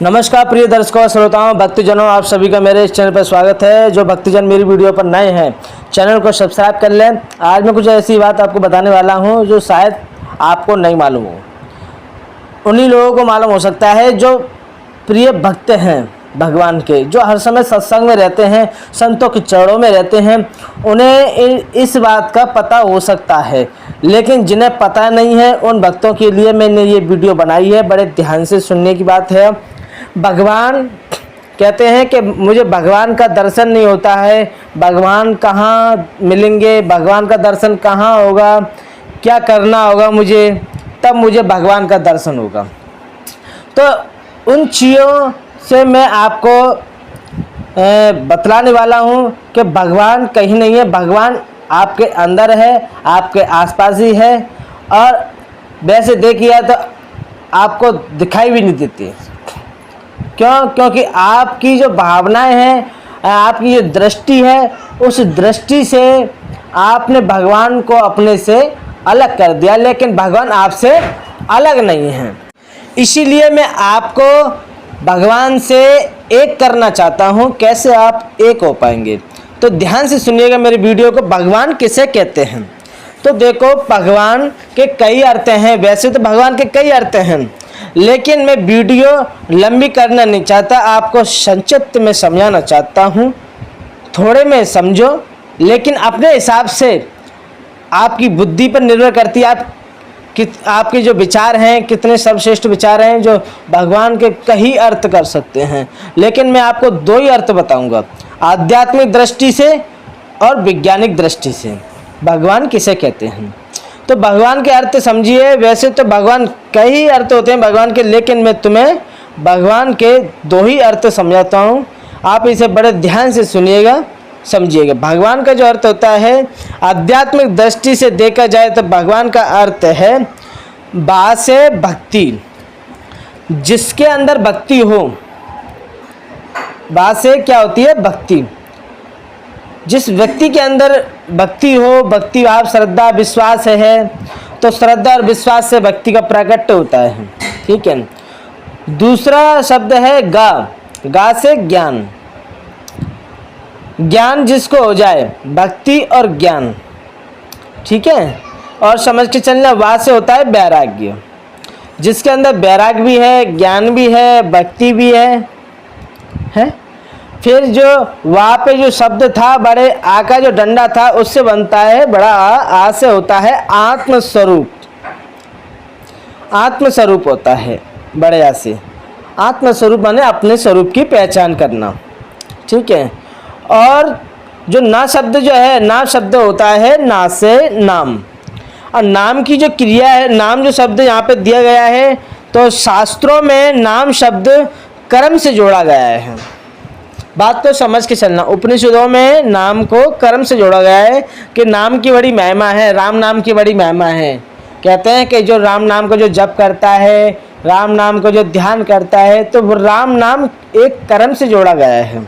नमस्कार प्रिय दर्शकों श्रोताओं भक्तजनों, आप सभी का मेरे इस चैनल पर स्वागत है। जो भक्तजन मेरी वीडियो पर नए हैं चैनल को सब्सक्राइब कर लें। आज मैं कुछ ऐसी बात आपको बताने वाला हूं जो शायद आपको नहीं मालूम हो। उन्हीं लोगों को मालूम हो सकता है जो प्रिय भक्त हैं भगवान के, जो हर समय सत्संग में रहते हैं, संतों के चरणों में रहते हैं। उन्हें इस बात का पता हो सकता है, लेकिन जिन्हें पता नहीं है उन भक्तों के लिए मैंने ये वीडियो बनाई है। बड़े ध्यान से सुनने की बात है। भगवान कहते हैं कि मुझे भगवान का दर्शन नहीं होता है, भगवान कहाँ मिलेंगे, भगवान का दर्शन कहाँ होगा, क्या करना होगा मुझे, तब मुझे भगवान का दर्शन होगा। तो उन चीज़ों से मैं आपको बतलाने वाला हूँ कि भगवान कहीं नहीं है, भगवान आपके अंदर है, आपके आसपास ही है। और वैसे देखिए तो आपको दिखाई भी नहीं देती। क्यों? क्योंकि आपकी जो भावनाएं हैं, आपकी जो दृष्टि है, उस दृष्टि से आपने भगवान को अपने से अलग कर दिया, लेकिन भगवान आपसे अलग नहीं है। इसीलिए मैं आपको भगवान से एक करना चाहता हूँ। कैसे आप एक हो पाएंगे? तो ध्यान से सुनिएगा मेरी वीडियो को। भगवान किसे कहते हैं? तो देखो, भगवान के कई अर्थ हैं। वैसे तो भगवान के कई अर्थ हैं, लेकिन मैं वीडियो लंबी करना नहीं चाहता, आपको संक्षिप्त में समझाना चाहता हूँ। थोड़े में समझो, लेकिन अपने हिसाब से आपकी बुद्धि पर निर्भर करती है आपके जो विचार हैं, कितने सर्वश्रेष्ठ विचार हैं जो भगवान के कई अर्थ कर सकते हैं। लेकिन मैं आपको दो ही अर्थ बताऊंगा, आध्यात्मिक दृष्टि से और वैज्ञानिक दृष्टि से भगवान किसे कहते हैं। तो भगवान के अर्थ समझिए। वैसे तो भगवान कई अर्थ होते हैं भगवान के, लेकिन मैं तुम्हें भगवान के दो ही अर्थ समझाता हूँ। आप इसे बड़े ध्यान से सुनिएगा, समझिएगा। भगवान का जो अर्थ होता है आध्यात्मिक दृष्टि से देखा जाए तो भगवान का अर्थ है बा से भक्ति। जिसके अंदर भक्ति हो, बा से क्या होती है? भक्ति। जिस व्यक्ति के अंदर भक्ति हो, भक्ति भाव, श्रद्धा, विश्वास है, तो श्रद्धा और विश्वास से भक्ति का प्रकट होता है। ठीक है। दूसरा शब्द है गा। गा से ज्ञान। ज्ञान जिसको हो जाए, भक्ति और ज्ञान। ठीक है। और समझ के चलना, वा से होता है वैराग्य। जिसके अंदर वैराग्य भी है, ज्ञान भी है, भक्ति भी है? फिर जो वहाँ पे जो शब्द था, बड़े आ का जो डंडा था, उससे बनता है बड़ा आ से होता है आत्मस्वरूप। आत्मस्वरूप होता है बड़े आ से। आत्मस्वरूप माने अपने स्वरूप की पहचान करना। ठीक है। और जो ना शब्द जो है, ना शब्द होता है ना से नाम। और नाम की जो क्रिया है, नाम जो शब्द यहाँ पे दिया गया है, तो शास्त्रों में नाम शब्द कर्म से जोड़ा गया है। बात तो समझ के चलना। उपनिषदों में नाम को कर्म से जोड़ा गया है कि नाम की बड़ी महिमा है, राम नाम की बड़ी महिमा है। कहते हैं कि जो राम नाम को जो जप करता है, राम नाम को जो ध्यान करता है, तो वो राम नाम एक कर्म से जोड़ा गया है।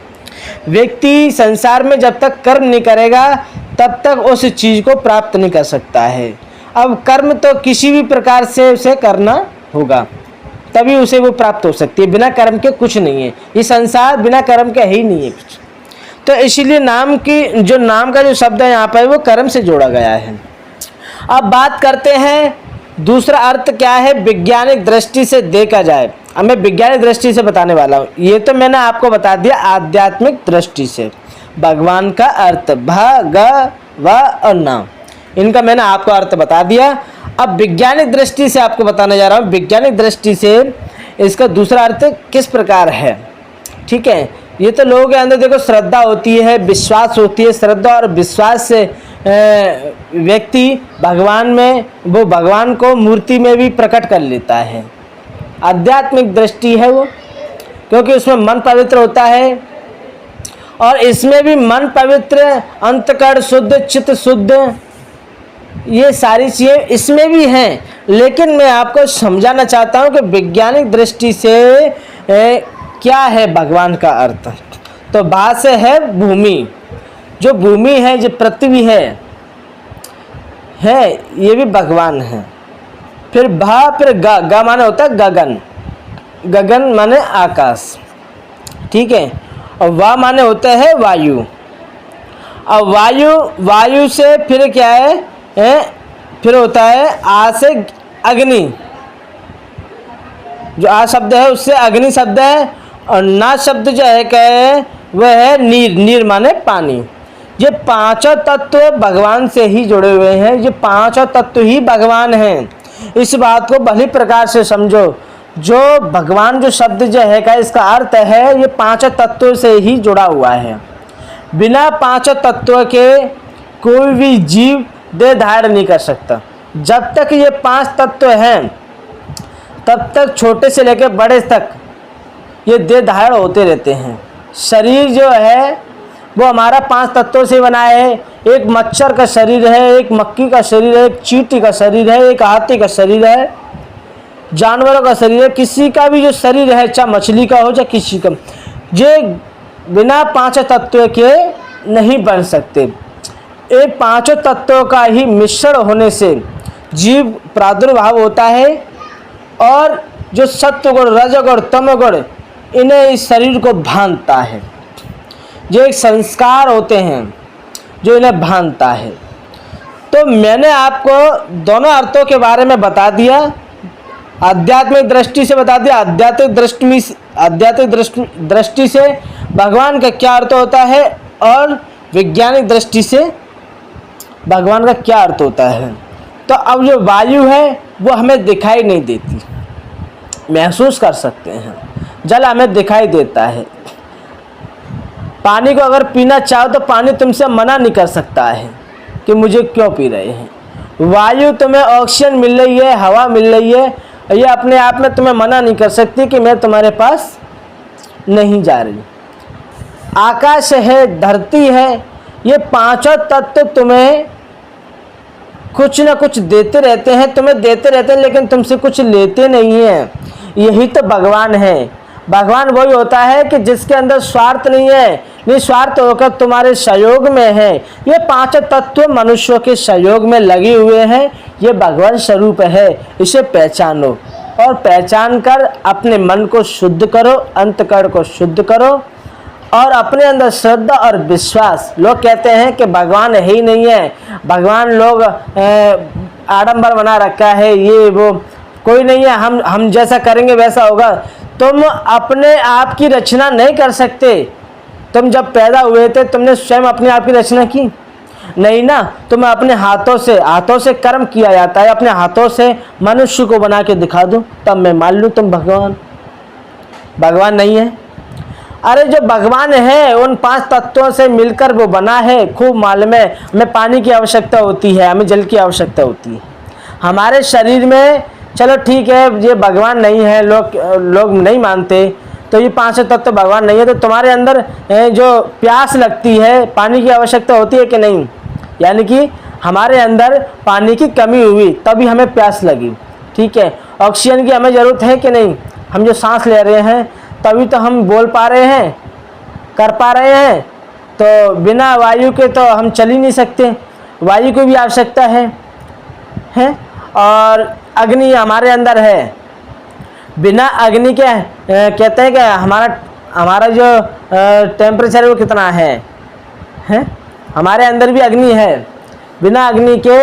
व्यक्ति संसार में जब तक कर्म नहीं करेगा तब तक उस चीज़ को प्राप्त नहीं कर सकता है। अब कर्म तो किसी भी प्रकार से उसे करना होगा, तभी उसे वो प्राप्त हो सकती है। बिना कर्म के कुछ नहीं है। ये संसार बिना कर्म के ही नहीं है कुछ। तो इसीलिए नाम का जो शब्द है यहाँ पर, वो कर्म से जोड़ा गया है। अब बात करते हैं दूसरा अर्थ क्या है वैज्ञानिक दृष्टि से देखा जाए। अब मैं वैज्ञानिक दृष्टि से बताने वाला हूँ। ये तो मैंने आपको बता दिया आध्यात्मिक दृष्टि से। भगवान का अर्थ व और नाम, इनका मैंने आपको अर्थ बता दिया। अब वैज्ञानिक दृष्टि से आपको बताने जा रहा हूँ। वैज्ञानिक दृष्टि से इसका दूसरा अर्थ किस प्रकार है। ठीक है। ये तो लोगों के अंदर देखो श्रद्धा होती है, विश्वास होती है। श्रद्धा और विश्वास से व्यक्ति भगवान में, वो भगवान को मूर्ति में भी प्रकट कर लेता है। आध्यात्मिक दृष्टि है वो, क्योंकि उसमें मन पवित्र होता है। और इसमें भी मन पवित्र, अंतकरण शुद्ध, चित्त शुद्ध, ये सारी चीज़ें इसमें भी हैं। लेकिन मैं आपको समझाना चाहता हूँ कि वैज्ञानिक दृष्टि से क्या है भगवान का अर्थ। तो भा से है भूमि। जो भूमि है, जो पृथ्वी है ये भी भगवान है। फिर भा, फिर गा। गा माने होता है गगन। गगन माने आकाश, ठीक है। और वा माने होता है वायु। अब वायु से फिर क्या है, फिर होता है आ से अग्नि, जो आ शब्द है उससे अग्नि शब्द है। और ना शब्द जो है क्या है, वह है नीर, नीर माने पानी। ये पांचों तत्व भगवान से ही जुड़े हुए हैं, ये पांचों तत्व ही भगवान हैं। इस बात को भली प्रकार से समझो। जो भगवान जो शब्द जो है का इसका अर्थ है ये पांचों तत्वों से ही जुड़ा हुआ है। बिना पांचों तत्वों के कोई भी जीव देह धारण नहीं कर सकता। जब तक ये पांच तत्व हैं तब तक छोटे से लेकर बड़े तक ये देह धारण होते रहते हैं। शरीर जो है वो हमारा पांच तत्वों से बना है। एक मच्छर का शरीर है, एक मक्खी का शरीर है, एक चींटी का शरीर है, एक हाथी का शरीर है, जानवरों का शरीर है। किसी का भी जो शरीर है, चाहे मछली का हो चाहे किसी का, ये बिना पांचों तत्वों के नहीं बन सकते। ये पांचों तत्वों का ही मिश्रण होने से जीव प्रादुर्भाव होता है। और जो सत्वगुण, रजोगुण, तमोगुण इन्हें इस शरीर को बांधता है। जो एक संस्कार होते हैं जो इन्हें बांधता है। तो मैंने आपको दोनों अर्थों के बारे में बता दिया। आध्यात्मिक दृष्टि से बता दिया, आध्यात्मिक दृष्टि से भगवान का क्या अर्थ होता है और वैज्ञानिक दृष्टि से भगवान का क्या अर्थ होता है। तो अब जो वायु है वो हमें दिखाई नहीं देती, महसूस कर सकते हैं। जल हमें दिखाई देता है। पानी को अगर पीना चाहो तो पानी तुमसे मना नहीं कर सकता है कि मुझे क्यों पी रहे हैं। वायु तुम्हें ऑक्सीजन मिल रही है, हवा मिल रही है, ये अपने आप में तुम्हें मना नहीं कर सकती कि मैं तुम्हारे पास नहीं जा रही। आकाश है, धरती है, ये पांचों तत्व तुम्हें कुछ ना कुछ देते रहते हैं, तुम्हें देते रहते हैं, लेकिन तुमसे कुछ लेते नहीं हैं। यही तो भगवान है। भगवान वही होता है कि जिसके अंदर स्वार्थ नहीं है, निस्वार्थ होकर तुम्हारे सहयोग में है। ये पांचों तत्व मनुष्यों के सहयोग में लगे हुए हैं। ये भगवान स्वरूप है, इसे पहचानो और पहचान कर अपने मन को शुद्ध करो, अंतकरण को शुद्ध करो और अपने अंदर श्रद्धा और विश्वास। लोग कहते हैं कि भगवान है ही नहीं है, भगवान लोग आडंबर बना रखा है, ये वो, कोई नहीं है, हम जैसा करेंगे वैसा होगा। तुम अपने आप की रचना नहीं कर सकते। तुम जब पैदा हुए थे तुमने स्वयं अपने आप की रचना की नहीं ना। तुम्हें अपने हाथों से कर्म किया जाता है। अपने हाथों से मनुष्य को बना के दिखा दो तब मैं मान लूँ तुम भगवान नहीं है। अरे जो भगवान है उन पांच तत्वों से मिलकर वो बना है। खूब मालूम है, हमें पानी की आवश्यकता होती है, हमें जल की आवश्यकता होती है हमारे शरीर में। चलो ठीक है, ये भगवान नहीं है, लोग नहीं मानते, तो ये पांचों तत्व भगवान नहीं है। तो तुम्हारे अंदर जो प्यास लगती है, पानी की आवश्यकता होती है कि नहीं? यानी कि हमारे अंदर पानी की कमी हुई तभी हमें प्यास लगी, ठीक है। ऑक्सीजन की हमें ज़रूरत है कि नहीं? हम जो सांस ले रहे हैं तभी तो हम बोल पा रहे हैं, कर पा रहे हैं। तो बिना वायु के तो हम चल ही नहीं सकते, वायु की भी आवश्यकता है। और अग्नि हमारे अंदर है। बिना अग्नि के कहते हैं कि हमारा जो टेम्परेचर है वो कितना है? हमारे अंदर भी अग्नि है। बिना अग्नि के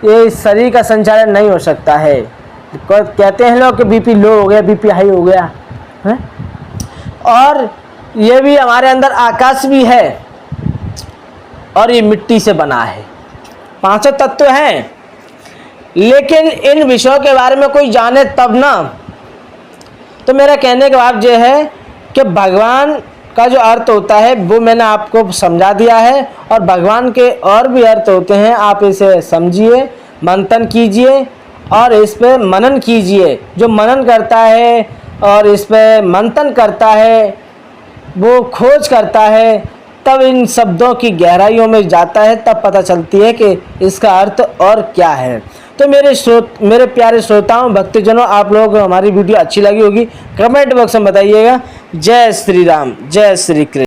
ये शरीर का संचालन नहीं हो सकता है। कहते हैं लोग कि बीपी लो हो गया, बीपी हाई हो गया है। और ये भी हमारे अंदर आकाश भी है और ये मिट्टी से बना है। पांचों तत्व हैं, लेकिन इन विषयों के बारे में कोई जाने तब ना। तो मेरा कहने का भाव ये है कि भगवान का जो अर्थ होता है वो मैंने आपको समझा दिया है। और भगवान के और भी अर्थ होते हैं, आप इसे समझिए, मंथन कीजिए और इस पे मनन कीजिए। जो मनन करता है और इस पे मंथन करता है, वो खोज करता है, तब इन शब्दों की गहराइयों में जाता है, तब पता चलती है कि इसका अर्थ और क्या है। तो मेरे प्यारे श्रोताओं, भक्तजनों, आप लोग हमारी वीडियो अच्छी लगी होगी, कमेंट बॉक्स में बताइएगा। जय श्री राम, जय श्री कृष्ण।